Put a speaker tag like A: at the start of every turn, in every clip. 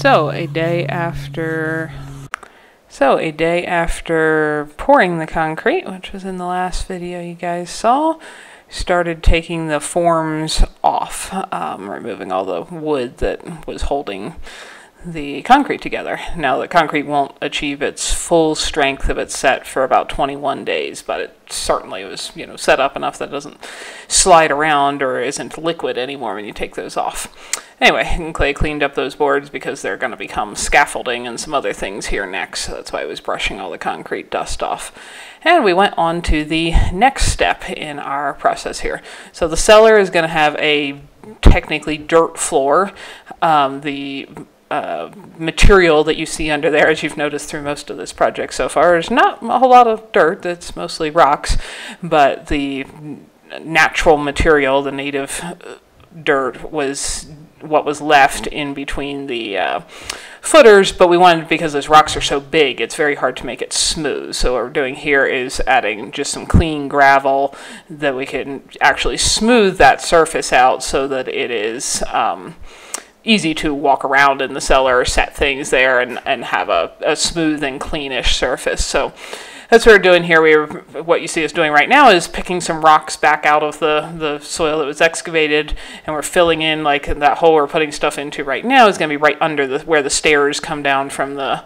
A: So a day after pouring the concrete, which was in the last video you guys saw, started taking the forms off, removing all the wood that was holding the concrete together. Now the concrete won't achieve its full strength if it's set for about 21 days, but it certainly was, set up enough that it doesn't slide around or isn't liquid anymore when you take those off. Anyway, Clay cleaned up those boards because they're going to become scaffolding and some other things here next, so that's why I was brushing all the concrete dust off. And we went on to the next step in our process here. So the cellar is going to have a technically dirt floor. The material that you see under there, as you've noticed through most of this project so far, is not a whole lot of dirt. It's mostly rocks, but the natural material, the native dirt, was what was left in between the footers, but we wanted, because those rocks are so big, it's very hard to make it smooth. So what we're doing here is adding just some clean gravel that we can actually smooth that surface out so that it is easy to walk around in the cellar, set things there, and have a smooth and cleanish surface. So that's what we're doing here. What you see us doing right now is picking some rocks back out of the soil that was excavated, and we're filling in, like that hole we're putting stuff into right now is going to be right under where the stairs come down from the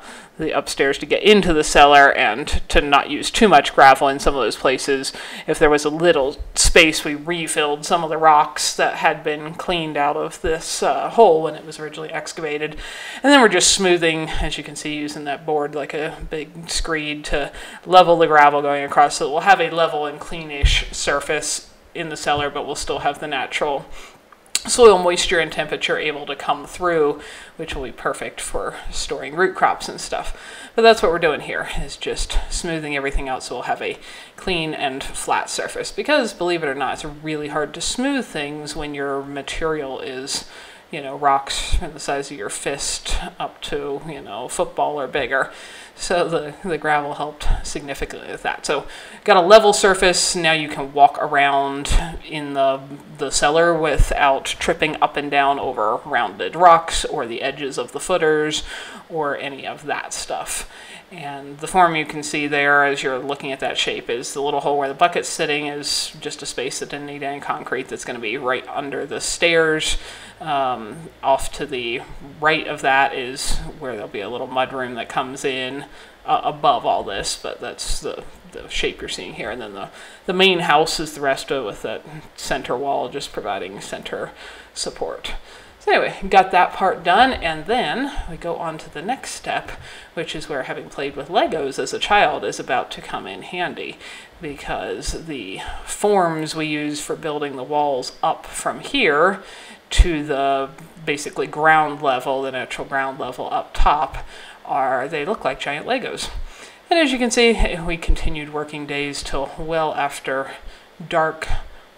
A: upstairs to get into the cellar, and to not use too much gravel in some of those places. If there was a little space, we refilled some of the rocks that had been cleaned out of this hole when it was originally excavated. And then we're just smoothing, as you can see, using that board like a big screed to level the gravel going across, so we'll have a level and cleanish surface in the cellar, but we'll still have the natural soil moisture and temperature able to come through, which will be perfect for storing root crops and stuff. But that's what we're doing here, is just smoothing everything out so we'll have a clean and flat surface. Because, believe it or not, it's really hard to smooth things when your material is, rocks the size of your fist up to, a football or bigger. So the gravel helped significantly with that. So got a level surface. Now you can walk around in the cellar without tripping up and down over rounded rocks or the edges of the footers or any of that stuff. And the form you can see there as you're looking at that shape is the little hole where the bucket's sitting is just a space that didn't need any concrete that's going to be right under the stairs. Off to the right of that is where there'll be a little mudroom that comes in above all this, but that's the shape you're seeing here. And then the main house is the rest of it, with that center wall just providing center support. So anyway, got that part done, and then we go on to the next step, which is where having played with Legos as a child is about to come in handy, because the forms we use for building the walls up from here to the basically ground level, the natural ground level up top, they look like giant Legos. And as you can see, we continued working days till well after dark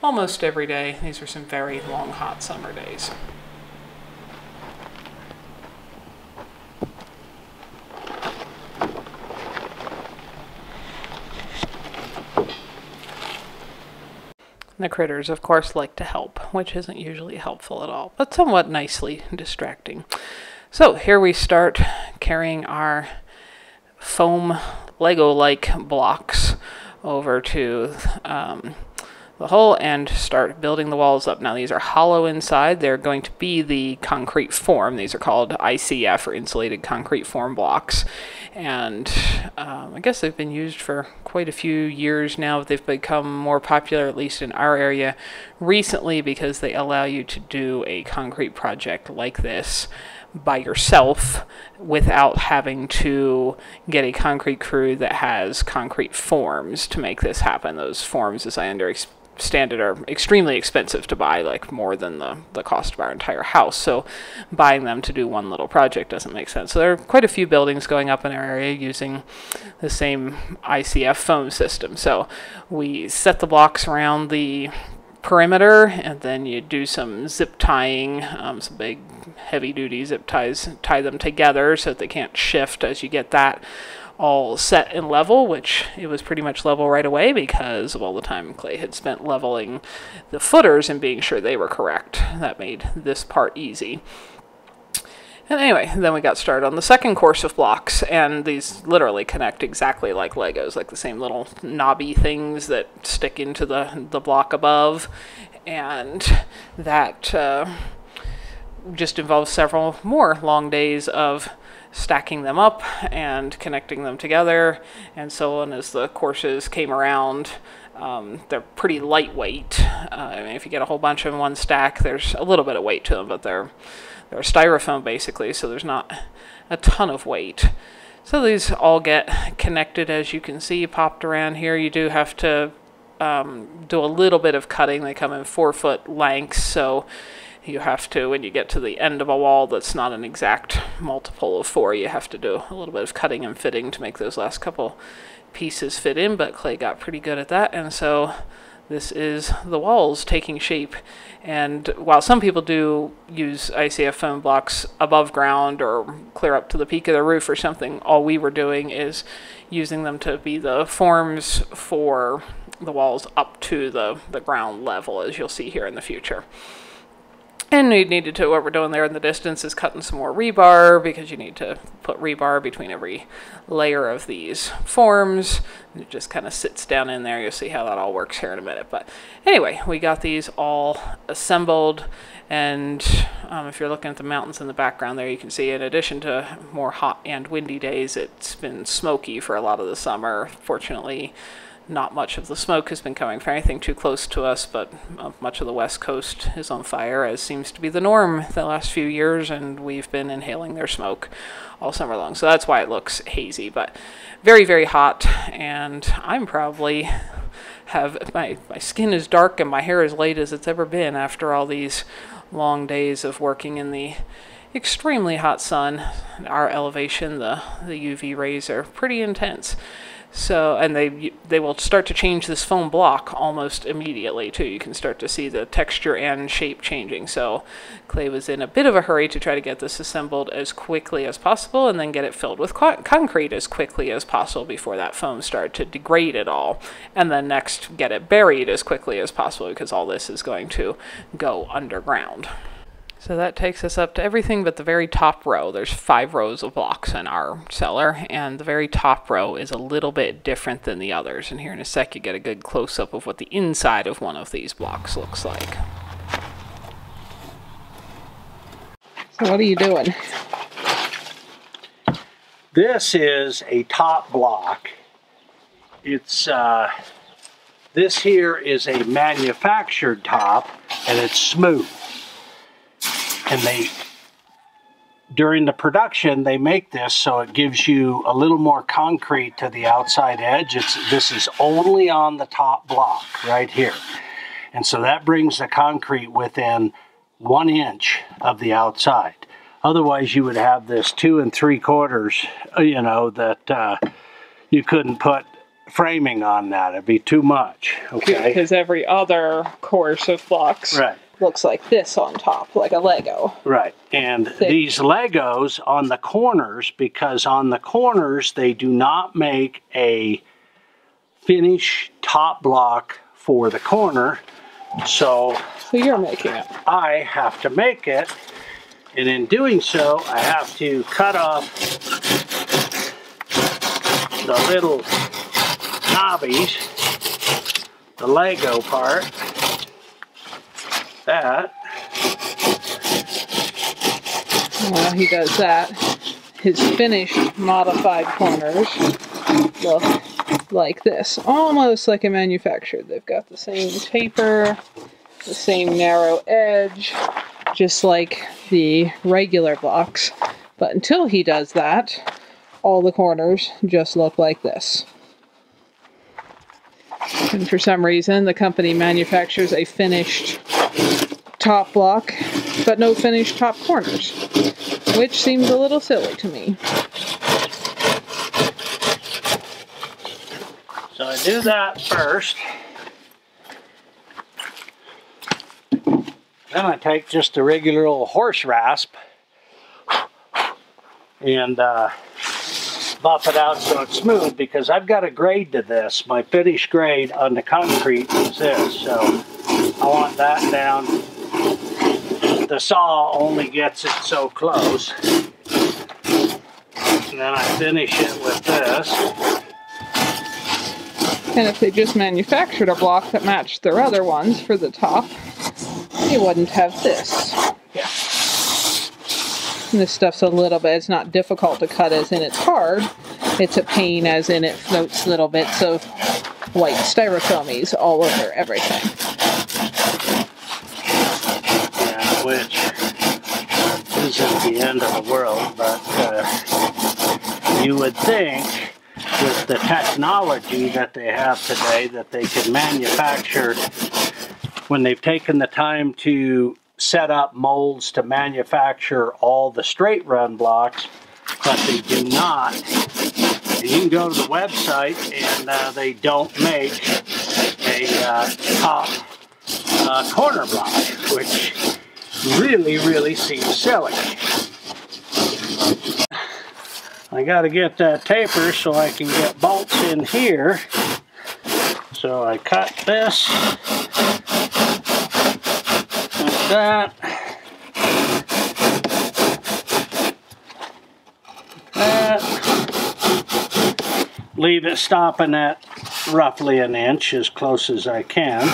A: almost every day. These were some very long, hot summer days. The critters, of course, like to help, which isn't usually helpful at all, but somewhat nicely distracting. So here we start carrying our foam Lego-like blocks over to the hole and start building the walls up. Now these are hollow inside. They're going to be the concrete form. These are called ICF, or insulated concrete form blocks. And I guess they've been used for quite a few years now. They've become more popular, at least in our area, recently, because they allow you to do a concrete project like this by yourself without having to get a concrete crew that has concrete forms to make this happen. Those forms, as I understand it, are extremely expensive to buy, like more than the cost of our entire house. So buying them to do one little project doesn't make sense. So there are quite a few buildings going up in our area using the same ICF foam system. So we set the blocks around the perimeter, and then you do some zip tying, some big heavy-duty zip ties, tie them together so that they can't shift as you get that all set and level, which it was pretty much level right away because of all the time Clay had spent leveling the footers and being sure they were correct. That made this part easy. And anyway, then we got started on the second course of blocks, and these literally connect exactly like Legos, like the same little knobby things that stick into the block above, and that just involves several more long days of stacking them up and connecting them together, and so on as the courses came around. They're pretty lightweight. I mean, if you get a whole bunch in one stack, there's a little bit of weight to them, but they're styrofoam basically, so there's not a ton of weight. So these all get connected, as you can see, popped around here. You do have to do a little bit of cutting. They come in 4-foot lengths, so you have to, when you get to the end of a wall that's not an exact multiple of 4, you have to do a little bit of cutting and fitting to make those last couple pieces fit in, but Clay got pretty good at that, and so this is the walls taking shape. And while some people do use ICF foam blocks above ground or clear up to the peak of the roof or something, all we were doing is using them to be the forms for the walls up to the ground level, as you'll see here in the future. And you needed to, what we're doing there in the distance is cutting some more rebar, because you need to put rebar between every layer of these forms. And it just kind of sits down in there. You'll see how that all works here in a minute. But anyway, we got these all assembled. And if you're looking at the mountains in the background there, you can see in addition to more hot and windy days, it's been smoky for a lot of the summer. Fortunately, not much of the smoke has been coming from anything too close to us, but much of the west coast is on fire, as seems to be the norm the last few years, and we've been inhaling their smoke all summer long. So that's why it looks hazy, but very, very hot, and I'm probably my skin is dark and my hair is light as it's ever been after all these long days of working in the extremely hot sun. Our elevation, the UV rays are pretty intense. So, and they will start to change this foam block almost immediately too. You can start to see the texture and shape changing. So Clay was in a bit of a hurry to try to get this assembled as quickly as possible, and then get it filled with concrete as quickly as possible before that foam started to degrade at all. And then next, get it buried as quickly as possible, because all this is going to go underground. So that takes us up to everything but the very top row. There's 5 rows of blocks in our cellar, and the very top row is a little bit different than the others. And here in a sec you get a good close-up of what the inside of one of these blocks looks like. So what are you doing?
B: This is a top block. It's this here is a manufactured top, and it's smooth. And during the production, they make this so it gives you a little more concrete to the outside edge. This is only on the top block right here. And so that brings the concrete within 1 inch of the outside. Otherwise, you would have this 2 3/4, you know, that you couldn't put framing on that. It'd be too much, okay?
A: Because every other course of blocks,
B: right,
A: looks like this on top, like a Lego.
B: Right, and these Legos on the corners, because on the corners they do not make a finish top block for the corner, so
A: you're making it.
B: I have to make it, and in doing so I have to cut off the little knobbies, the Lego part. That.
A: While he does that, his finished modified corners look like this, almost like a manufactured. They've got the same taper, the same narrow edge, just like the regular blocks. But until he does that, all the corners just look like this. And for some reason, the company manufactures a finished top block, but no finished top corners, which seems a little silly to me.
B: So I do that first. Then I take just a regular old horse rasp and buff it out so it's smooth, because I've got a grade to this. My finish grade on the concrete is this, so I want that down the saw only gets it so close. And then I finish it with this.
A: And if they just manufactured a block that matched their other ones for the top, they wouldn't have this.
B: Yeah.
A: And this stuff's a little bit, it's not difficult to cut as in it's hard. It's a pain as in it floats little bits of white styrofoamies all over everything.
B: Yeah, which isn't the end of the world, but you would think with the technology that they have today that they could manufacture, when they've taken the time to set up molds to manufacture all the straight run blocks, but they do not. And you can go to the website and they don't make a top corner block, which really seems silly. I got to get that taper so I can get bolts in here. So I cut this like that. Leave it stopping at roughly an inch, as close as I can.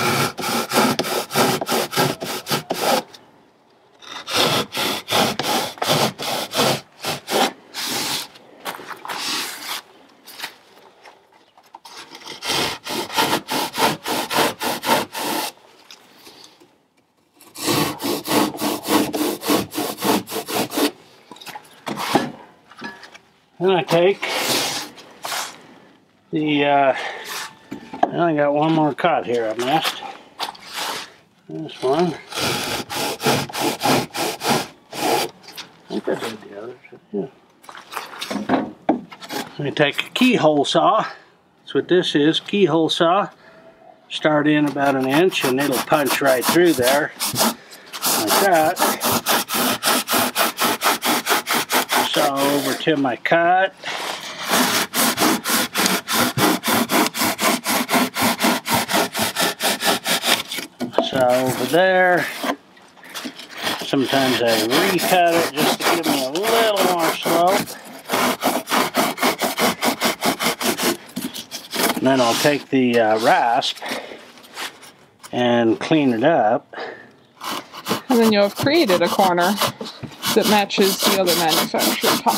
B: Then I take the, I only got one more cut here I missed. This one. I think I did the others, yeah. I take a keyhole saw. That's what this is, keyhole saw. Start in about an inch and it'll punch right through there, like that. So over to my cut. So over there. Sometimes I recut it just to give me a little more slope. And then I'll take the rasp and clean it up.
A: And then you'll have created a corner that matches the other manufactured top.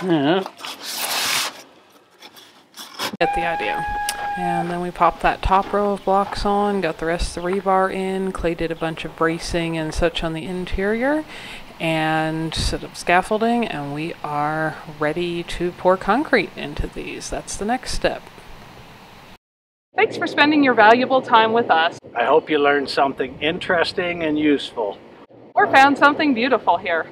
B: Yeah.
A: Get the idea. And then we popped that top row of blocks on, got the rest of the rebar in. Clay did a bunch of bracing and such on the interior, and set up scaffolding, and we are ready to pour concrete into these. That's the next step. Thanks for spending your valuable time with us.
B: I hope you learned something interesting and useful.
A: Or found something beautiful here.